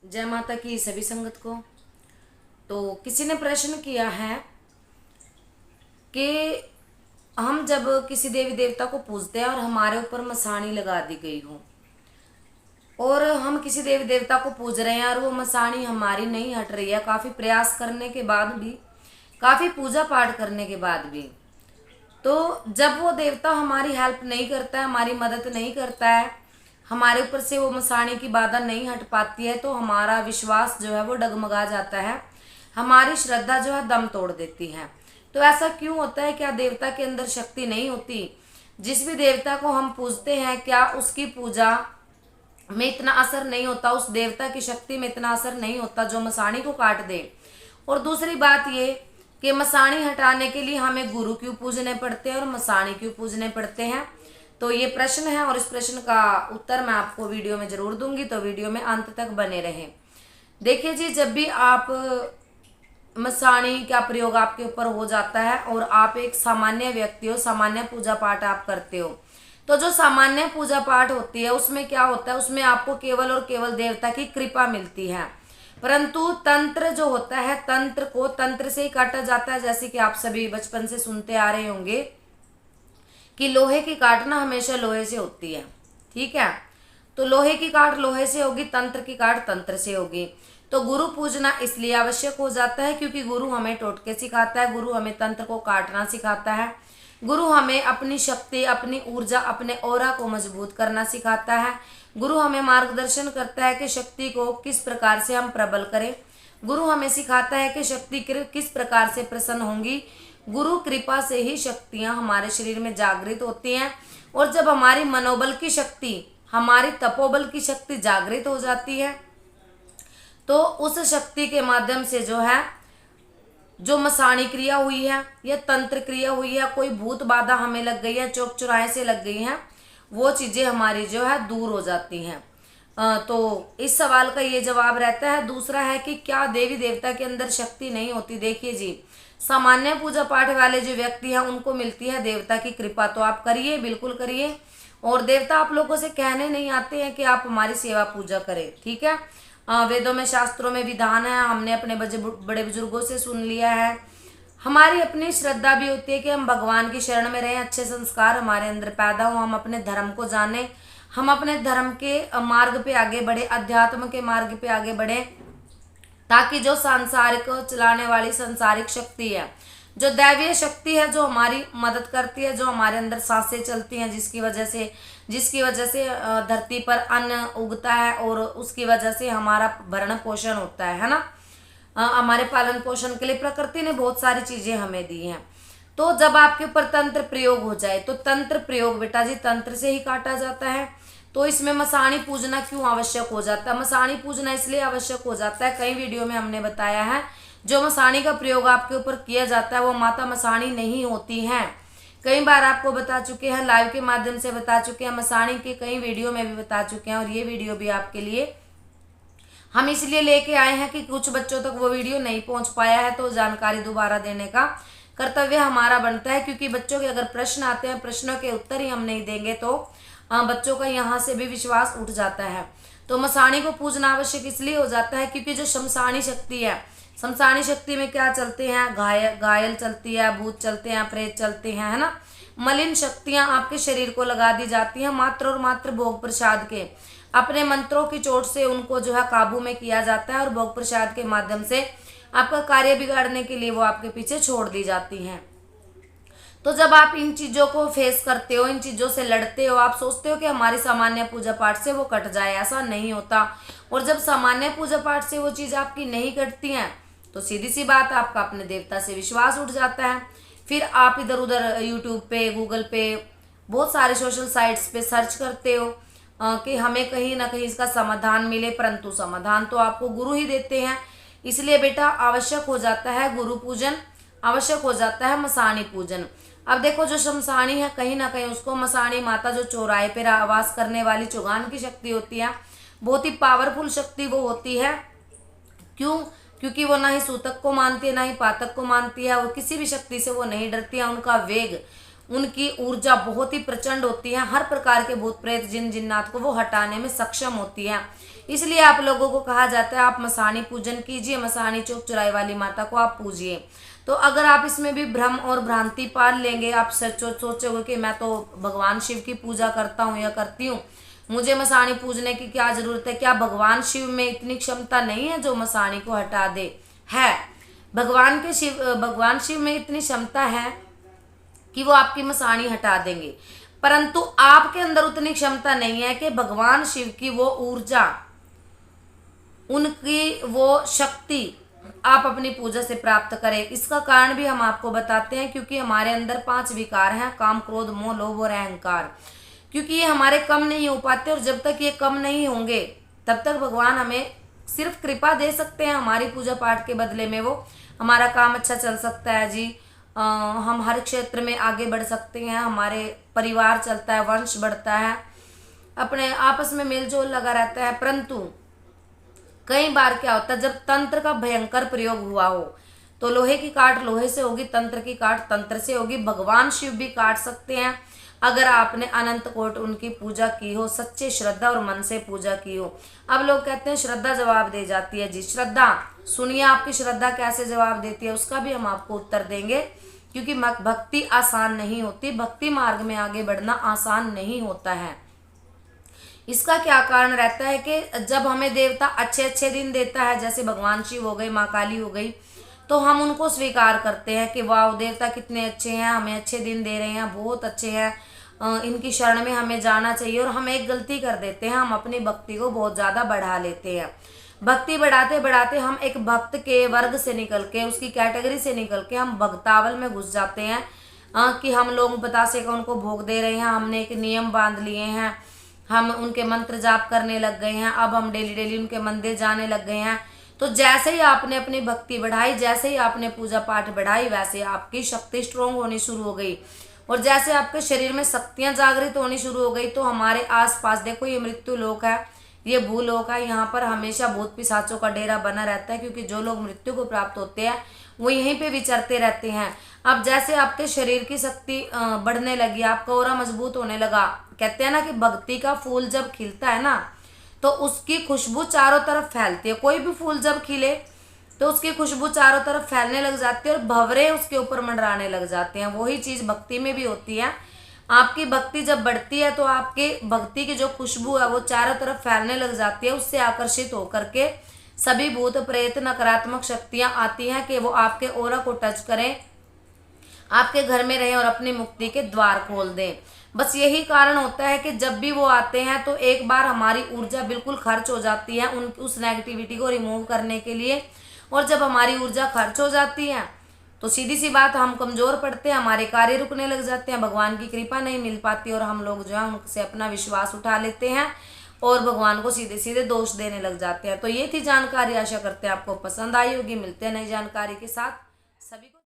जय माता की सभी संगत को। तो किसी ने प्रश्न किया है कि हम जब किसी देवी देवता को पूजते हैं और हमारे ऊपर मसाणी लगा दी गई हो और हम किसी देवी देवता को पूज रहे हैं और वो मसाणी हमारी नहीं हट रही है, काफ़ी प्रयास करने के बाद भी, काफ़ी पूजा पाठ करने के बाद भी, तो जब वो देवता हमारी हेल्प नहीं करता है, हमारी मदद नहीं करता है, हमारे ऊपर से वो मसाणी की बाधा नहीं हट पाती है, तो हमारा विश्वास जो है वो डगमगा जाता है, हमारी श्रद्धा जो है दम तोड़ देती है। तो ऐसा क्यों होता है? क्या देवता के अंदर शक्ति नहीं होती? जिस भी देवता को हम पूजते हैं, क्या उसकी पूजा में इतना असर नहीं होता, उस देवता की शक्ति में इतना असर नहीं होता जो मसाणी को काट दे? और दूसरी बात ये कि मसाणी हटाने के लिए हमें गुरु क्यों पूजने पड़ते हैं और मसाणी क्यों पूजने पड़ते हैं? तो ये प्रश्न है और इस प्रश्न का उत्तर मैं आपको वीडियो में जरूर दूंगी, तो वीडियो में अंत तक बने रहें। देखिए जी, जब भी आप मसाणी का प्रयोग आपके ऊपर हो जाता है और आप एक सामान्य व्यक्ति हो, सामान्य पूजा पाठ आप करते हो, तो जो सामान्य पूजा पाठ होती है उसमें क्या होता है, उसमें आपको केवल और केवल देवता की कृपा मिलती है। परंतु तंत्र जो होता है, तंत्र को तंत्र से ही काटा जाता है। जैसे कि आप सभी बचपन से सुनते आ रहे होंगे कि लोहे की काटना हमेशा लोहे से होती है, ठीक है? तो लोहे की काट लोहे से होगी, तंत्र की काट तंत्र से होगी। तो गुरु पूजना इसलिए आवश्यक हो जाता है क्योंकि गुरु हमें टोटके सिखाता है, गुरु हमें तंत्र को काटना सिखाता है, गुरु हमें अपनी शक्ति, अपनी ऊर्जा, अपने ऑरा को मजबूत करना सिखाता है, गुरु हमें मार्गदर्शन करता है कि शक्ति को किस प्रकार से हम प्रबल करें, गुरु हमें सिखाता है कि शक्ति किस प्रकार से प्रसन्न होंगी। गुरु कृपा से ही शक्तियां हमारे शरीर में जागृत होती हैं, और जब हमारी मनोबल की शक्ति, हमारी तपोबल की शक्ति जागृत हो जाती है, तो उस शक्ति के माध्यम से जो है, जो मसाणी क्रिया हुई है या तंत्र क्रिया हुई है, कोई भूत बाधा हमें लग गई है, चौक चुराहे से लग गई हैं, वो चीज़ें हमारी जो है दूर हो जाती हैं। तो इस सवाल का ये जवाब रहता है। दूसरा है कि क्या देवी देवता के अंदर शक्ति नहीं होती? देखिए जी, सामान्य पूजा पाठ वाले जो व्यक्ति हैं उनको मिलती है देवता की कृपा, तो आप करिए, बिल्कुल करिए। और देवता आप लोगों से कहने नहीं आते हैं कि आप हमारी सेवा पूजा करें, ठीक है? वेदों में, शास्त्रों में विधान है, हमने अपने बड़े बुजुर्गों से सुन लिया है। हमारी अपनी श्रद्धा भी होती है कि हम भगवान की शरण में रहें, अच्छे संस्कार हमारे अंदर पैदा हो, हम अपने धर्म को जानें, हम अपने धर्म के मार्ग पे आगे बढ़े, अध्यात्म के मार्ग पे आगे बढ़े, ताकि जो सांसारिक चलाने वाली सांसारिक शक्ति है, जो दैवीय शक्ति है, जो हमारी मदद करती है, जो हमारे अंदर सांसें चलती हैं, जिसकी वजह से धरती पर अन्न उगता है और उसकी वजह से हमारा भरण पोषण होता है ना? हमारे पालन पोषण के लिए प्रकृति ने बहुत सारी चीजें हमें दी हैं। तो जब आपके ऊपर तंत्र प्रयोग हो जाए, तो तंत्र प्रयोग बेटा जी तंत्र से ही काटा जाता है। तो इसमें मसाणी पूजना क्यों आवश्यक हो जाता है? मसाणी पूजना इसलिए आवश्यक हो जाता है, कई वीडियो में हमने बताया है, जो मसाणी का प्रयोग आपके ऊपर किया जाता है वो माता मसाणी नहीं होती हैं। कई बार आपको बता चुके हैं, लाइव के माध्यम से बता चुके हैं, मसाणी के कई वीडियो में भी बता चुके हैं, और ये वीडियो भी आपके लिए हम इसलिए लेके आए हैं कि कुछ बच्चों तक वो वीडियो नहीं पहुंच पाया है, तो जानकारी दोबारा देने का कर्तव्य हमारा बनता है। क्योंकि बच्चों के अगर प्रश्न आते हैं, प्रश्नों के उत्तर ही हम नहीं देंगे तो बच्चों का यहाँ से भी विश्वास उठ जाता है। तो मसाणी को पूजना आवश्यक इसलिए हो जाता है क्योंकि जो शमशानी शक्ति है, शमशानी शक्ति में क्या चलते हैं? घायल चलती है, भूत चलते हैं, प्रेत चलते हैं, है ना? मलिन शक्तियां आपके शरीर को लगा दी जाती हैं, मात्र और मात्र भोग प्रसाद के, अपने मंत्रों की चोट से उनको जो है काबू में किया जाता है, और भोग प्रसाद के माध्यम से आपका कार्य बिगाड़ने के लिए वो आपके पीछे छोड़ दी जाती हैं। तो जब आप इन चीज़ों को फेस करते हो, इन चीज़ों से लड़ते हो, आप सोचते हो कि हमारी सामान्य पूजा पाठ से वो कट जाए, ऐसा नहीं होता। और जब सामान्य पूजा पाठ से वो चीज़ आपकी नहीं कटती हैं, तो सीधी सी बात, आपका अपने देवता से विश्वास उठ जाता है। फिर आप इधर उधर यूट्यूब पे, गूगल पे, बहुत सारे सोशल साइट्स पे सर्च करते हो कि हमें कहीं ना कहीं इसका समाधान मिले, परंतु समाधान तो आपको गुरु ही देते हैं। इसलिए बेटा आवश्यक हो जाता है गुरु पूजन, आवश्यक हो जाता है मसाणी पूजन। अब देखो, जो शमशानी है कहीं ना कहीं उसको मसाणी माता, जो चौराहे पे वास करने वाली चौगान की शक्ति होती है, बहुत ही पावरफुल शक्ति वो होती है। क्यों? क्योंकि वो ना ही सूतक को मानती है, ना ही पातक को मानती है, और किसी भी शक्ति से वो नहीं डरती है। उनका वेग, उनकी ऊर्जा बहुत ही प्रचंड होती है, हर प्रकार के भूत प्रेत जिन जिन्नात को वो हटाने में सक्षम होती है। इसलिए आप लोगों को कहा जाता है आप मसानी पूजन कीजिए, मसानी चौक चौराहे वाली माता को आप पूजिए। तो अगर आप इसमें भी भ्रम और भ्रांति पाल लेंगे, आप सोचोगे कि मैं तो भगवान शिव की पूजा करता हूँ या करती हूँ, मुझे मसानी पूजने की क्या जरूरत है, क्या भगवान शिव में इतनी क्षमता नहीं है जो मसानी को हटा दे? है, भगवान शिव में इतनी क्षमता है कि वो आपकी मसानी हटा देंगे, परंतु आपके अंदर उतनी क्षमता नहीं है कि भगवान शिव की वो ऊर्जा, उनकी वो शक्ति आप अपनी पूजा से प्राप्त करें। इसका कारण भी हम आपको बताते हैं, क्योंकि हमारे अंदर 5 विकार हैं, काम क्रोध मोह लोभ और अहंकार। क्योंकि ये हमारे कम नहीं हो पाते, और जब तक ये कम नहीं होंगे तब तक भगवान हमें सिर्फ कृपा दे सकते हैं हमारी पूजा पाठ के बदले में। वो हमारा काम अच्छा चल सकता है जी, हम हर क्षेत्र में आगे बढ़ सकते हैं, हमारे परिवार चलता है, वंश बढ़ता है, अपने आपस में मेलजोल लगा रहता है। परंतु कई बार क्या होता है, जब तंत्र का भयंकर प्रयोग हुआ हो तो लोहे की काट लोहे से होगी, तंत्र की काट तंत्र से होगी। भगवान शिव भी काट सकते हैं अगर आपने अनंत कोट उनकी पूजा की हो, सच्चे श्रद्धा और मन से पूजा की हो। अब लोग कहते हैं श्रद्धा जवाब दे जाती है जी। श्रद्धा सुनिए, आपकी श्रद्धा कैसे जवाब देती है उसका भी हम आपको उत्तर देंगे, क्योंकि भक्ति आसान नहीं होती, भक्ति मार्ग में आगे बढ़ना आसान नहीं होता है। इसका क्या कारण रहता है कि जब हमें देवता अच्छे अच्छे दिन देता है, जैसे भगवान शिव हो गए, माँ काली हो गई, तो हम उनको स्वीकार करते हैं कि वाह देवता कितने अच्छे हैं, हमें अच्छे दिन दे रहे हैं, बहुत अच्छे हैं, इनकी शरण में हमें जाना चाहिए। और हम एक गलती कर देते हैं, हम अपनी भक्ति को बहुत ज़्यादा बढ़ा लेते हैं। भक्ति बढ़ाते बढ़ाते हम एक भक्त के वर्ग से निकल के, उसकी कैटेगरी से निकल के हम भक्तावल में घुस जाते हैं, कि हम लोग बतासे का उनको भोग दे रहे हैं, हमने एक नियम बांध लिए हैं, हम उनके मंत्र जाप करने लग गए हैं, अब हम डेली डेली उनके मंदिर जाने लग गए हैं। तो जैसे ही आपने अपनी भक्ति बढ़ाई, जैसे ही आपने पूजा पाठ बढ़ाई, वैसे आपकी शक्ति स्ट्रोंग होनी शुरू हो गई, और जैसे आपके शरीर में शक्तियां जागृत होनी शुरू हो गई। तो हमारे आसपास देखो, ये मृत्यु लोक है, ये भूलोक है, यहाँ पर हमेशा भूत पिशाचों का डेरा बना रहता है, क्योंकि जो लोग मृत्यु को प्राप्त होते हैं वो यहीं पे विचरते रहते हैं। अब जैसे आपके शरीर की शक्ति बढ़ने लगी, आपका ऑरा मजबूत होने लगा, कहते हैं ना कि भक्ति का फूल जब खिलता है ना तो उसकी खुशबू चारों तरफ फैलती है। कोई भी फूल जब खिले तो उसकी खुशबू चारों तरफ फैलने लग जाती है और भंवरे उसके ऊपर मंडराने लग जाते हैं। वही चीज़ भक्ति में भी होती है। आपकी भक्ति जब बढ़ती है तो आपके भक्ति की जो खुशबू है वो चारों तरफ फैलने लग जाती है, उससे आकर्षित होकर के सभी भूत प्रेत नकारात्मक शक्तियां आती हैं कि वो आपके ऑरा को टच करें, आपके घर में रहें और अपनी मुक्ति के द्वार खोल दें। बस यही कारण होता है कि जब भी वो आते हैं तो एक बार हमारी ऊर्जा बिल्कुल खर्च हो जाती है उस नेगेटिविटी को रिमूव करने के लिए, और जब हमारी ऊर्जा खर्च हो जाती है तो सीधी सी बात, हम कमज़ोर पड़ते हैं, हमारे कार्य रुकने लग जाते हैं, भगवान की कृपा नहीं मिल पाती, और हम लोग जो है उनसे अपना विश्वास उठा लेते हैं और भगवान को सीधे सीधे दोष देने लग जाते हैं। तो ये थी जानकारी, आशा करते हैं आपको पसंद आई होगी। मिलते हैं नई जानकारी के साथ, सभी को।